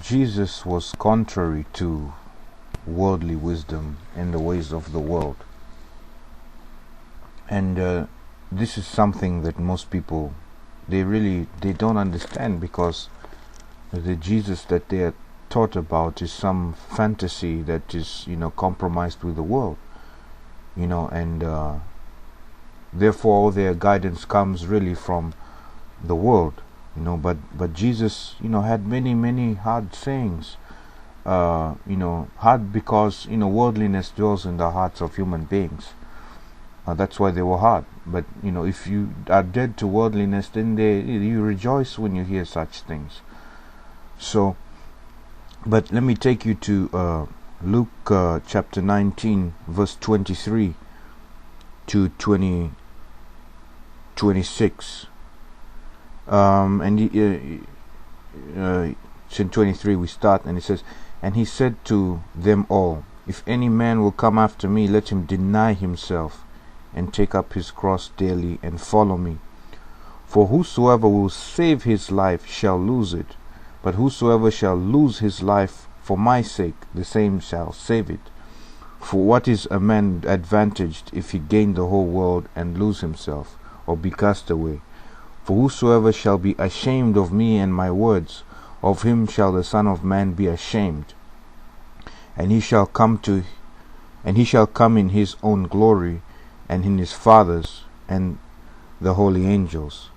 Jesus was contrary to worldly wisdom and the ways of the world. And this is something that most people, they don't understand, because the Jesus that they are taught about is some fantasy that is, compromised with the world, and therefore all their guidance comes really from the world, but Jesus, had many hard sayings, hard because, worldliness dwells in the hearts of human beings. That's why they were hard. But, if you are dead to worldliness, then you rejoice when you hear such things. So, but let me take you to Luke chapter 19, verse 23 to 26. It's in 23 we start, and it says, "And he said to them all, If any man will come after me, let him deny himself, and take up his cross daily, and follow me. For whosoever will save his life shall lose it, but whosoever shall lose his life for my sake, the same shall save it. For what is a man advantaged if he gain the whole world and lose himself, or be cast away? For whosoever shall be ashamed of me and my words, of him shall the Son of Man be ashamed. And he shall come in his own glory, and in his Father's, and the holy angels."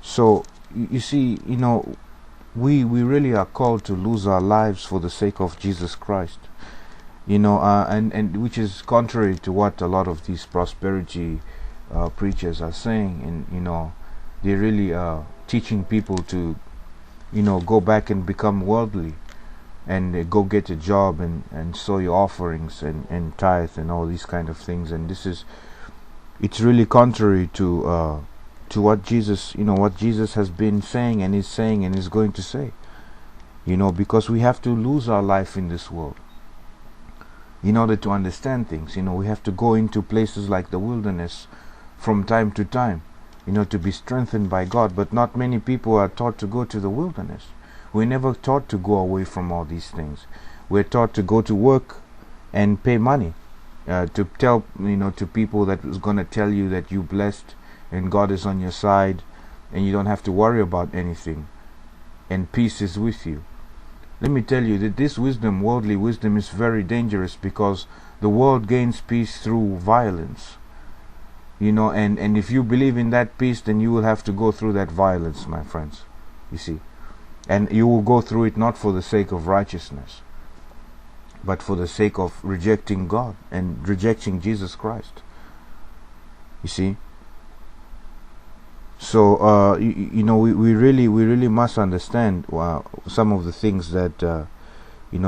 So you see, we really are called to lose our lives for the sake of Jesus Christ, and which is contrary to what a lot of these prosperity preachers are saying. And they're really teaching people to go back and become worldly, and go get a job and sow your offerings and tithe and all these kind of things. And it's really contrary to what Jesus has been saying and is going to say, because we have to lose our life in this world in order to understand things. We have to go into places like the wilderness from time to time, to be strengthened by God. But not many people are taught to go to the wilderness. We're never taught to go away from all these things. We're taught to go to work and pay money, to tell, to people that is going to tell you that you're blessed and God is on your side and you don't have to worry about anything and peace is with you. Let me tell you that this wisdom, worldly wisdom, is very dangerous, because the world gains peace through violence. And if you believe in that peace, then you will have to go through that violence, my friends. You see, and you will go through it not for the sake of righteousness, but for the sake of rejecting God and rejecting Jesus Christ. You see. So we really must understand some of the things that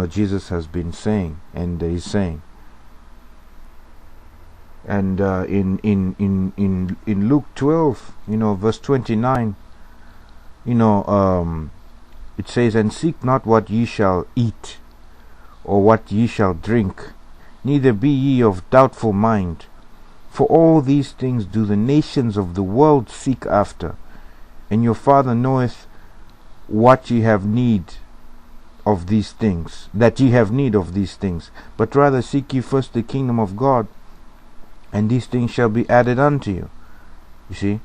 Jesus has been saying and is saying. And in Luke 12, verse 29, it says, "And seek not what ye shall eat, or what ye shall drink, neither be ye of doubtful mind. For all these things do the nations of the world seek after, and your Father knoweth what ye have need of these things, that ye have need of these things. But rather seek ye first the kingdom of God, and these things shall be added unto you." You see.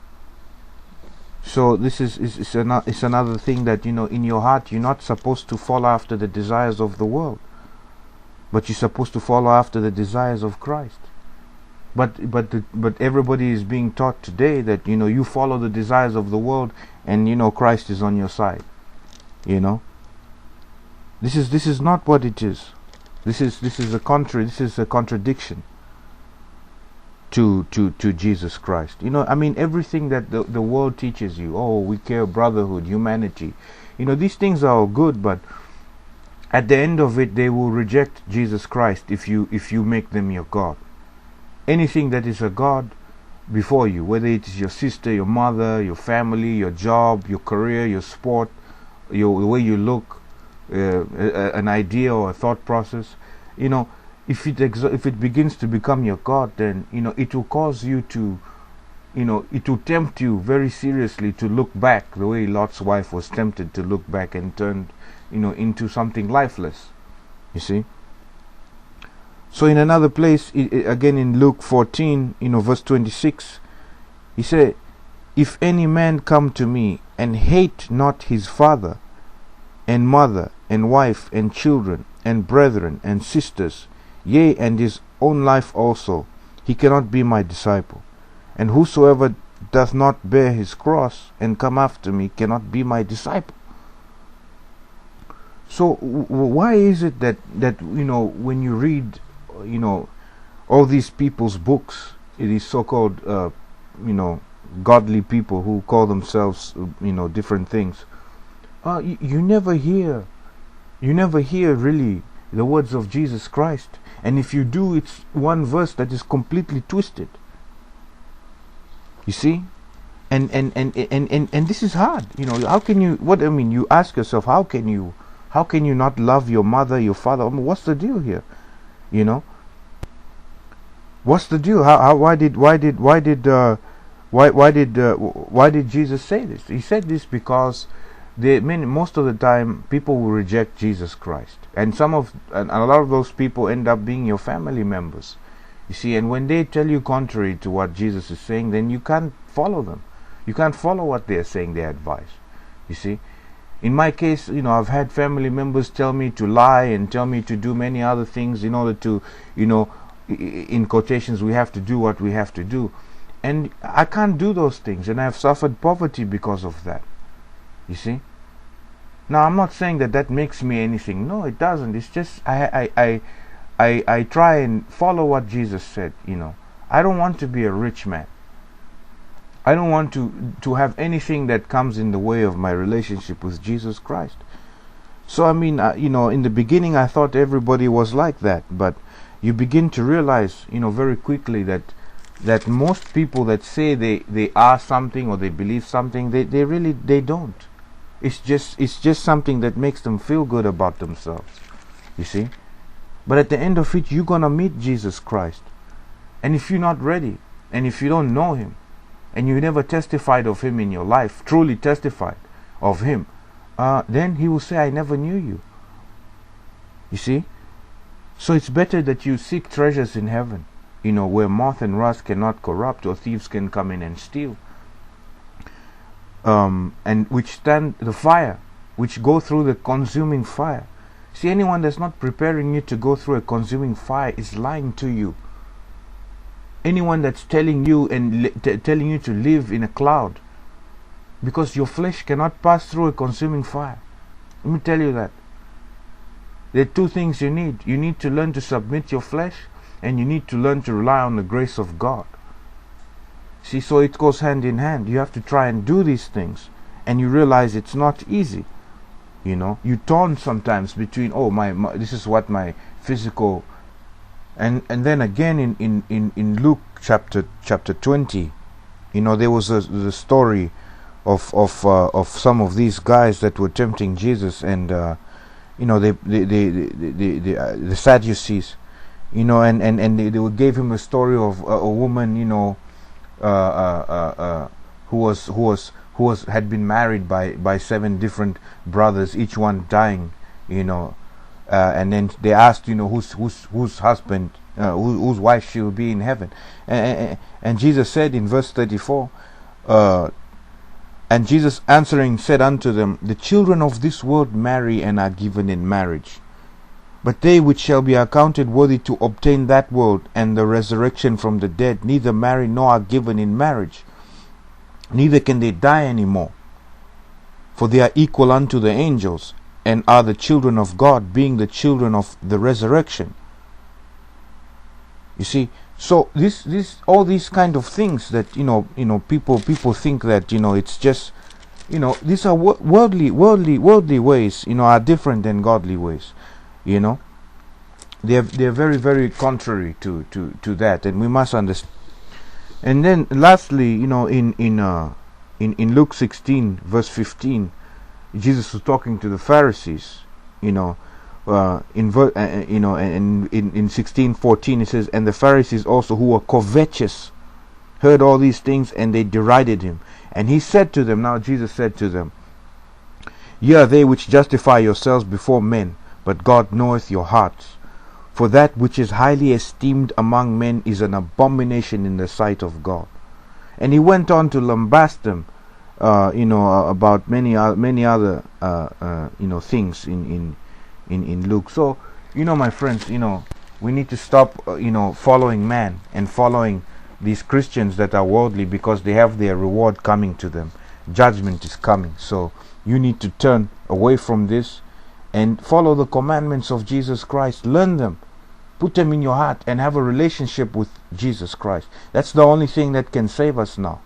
So this is another thing that, in your heart, you're not supposed to follow after the desires of the world, but you're supposed to follow after the desires of Christ. But everybody is being taught today that you follow the desires of the world, and Christ is on your side. This is not what it is. This is a contradiction to Jesus Christ. Everything that the world teaches you, we care, brotherhood, humanity, these things are all good, but at the end of it, they will reject Jesus Christ if you make them your God. Anything that is a God before you, whether it is your sister, your mother, your family, your job, your career, your sport, the way you look, an idea or a thought process, if it begins to become your God, then it will cause you to it will tempt you very seriously to look back, the way Lot's wife was tempted to look back and turned, into something lifeless. You see. So in another place, again in Luke 14, verse 26, he said, "If any man come to me and hate not his father and mother and wife and children and brethren and sisters, yea, and his own life also, he cannot be my disciple. And whosoever doth not bear his cross and come after me cannot be my disciple." So why is it that when you read all these people's books, it is so-called godly people who call themselves different things, you never hear really the words of Jesus Christ, and if you do, it's one verse that is completely twisted. You see, and this is hard. How can you? You ask yourself, how can you not love your mother, your father? What's the deal here? What's the deal? Why did Jesus say this? He said this because most of the time people will reject Jesus Christ, and a lot of those people end up being your family members. You see, and when they tell you contrary to what Jesus is saying, then you can't follow them. You can't follow what they're saying, their advice. You see, in my case, I've had family members tell me to lie and tell me to do many other things in order to, in quotations, we have to do what we have to do. And I can't do those things, and I've suffered poverty because of that. You see? Now, I'm not saying that makes me anything. No, it doesn't. It's just I try and follow what Jesus said. I don't want to be a rich man. I don't want to have anything that comes in the way of my relationship with Jesus Christ. So in the beginning I thought everybody was like that, but you begin to realize, very quickly that most people that say they are something or they believe something, they don't. It's just something that makes them feel good about themselves. You see? But at the end of it, you're gonna meet Jesus Christ. And if you're not ready, and if you don't know him, and you never testified of him in your life, truly testified of him, then he will say, "I never knew you." You see? So it's better that you seek treasures in heaven, where moth and rust cannot corrupt, or thieves can come in and steal, and which stand the fire, which go through the consuming fire. See, anyone that's not preparing you to go through a consuming fire is lying to you. Anyone that's telling you telling you to live in a cloud, because your flesh cannot pass through a consuming fire. Let me tell you that. There are two things you need. You need to learn to submit your flesh, and you need to learn to rely on the grace of God. See, so it goes hand in hand. You have to try and do these things, and you realize it's not easy. You torn sometimes between, this is what my physical, and then again in Luke chapter 20, there was the story of some of these guys that were tempting Jesus, and the Sadducees, and they gave him a story of a woman, who had been married by 7 different brothers, each one dying, and then they asked, whose husband, whose wife she will be in heaven, and Jesus said in verse 34, and Jesus answering said unto them, "The children of this world marry and are given in marriage, but they which shall be accounted worthy to obtain that world and the resurrection from the dead neither marry nor are given in marriage, neither can they die any more, for they are equal unto the angels, and are the children of God, being the children of the resurrection." You see, so all these kind of things that people think that it's just these are worldly ways, are different than godly ways. They're very, very contrary to that, and we must understand. And then lastly, in Luke 16 verse 15, Jesus was talking to the Pharisees, in 16:14 it says, "And the Pharisees also, who were covetous, heard all these things, and they derided him. And he said to them, now Jesus said to them, Ye are they which justify yourselves before men, but God knoweth your hearts. For that which is highly esteemed among men is an abomination in the sight of God. And he went on to lambast them, about many other things in Luke. So, my friends, we need to stop, following man and following these Christians that are worldly, because they have their reward coming to them. Judgment is coming. So you need to turn away from this and follow the commandments of Jesus Christ. Learn them, put them in your heart, and have a relationship with Jesus Christ. That's the only thing that can save us now.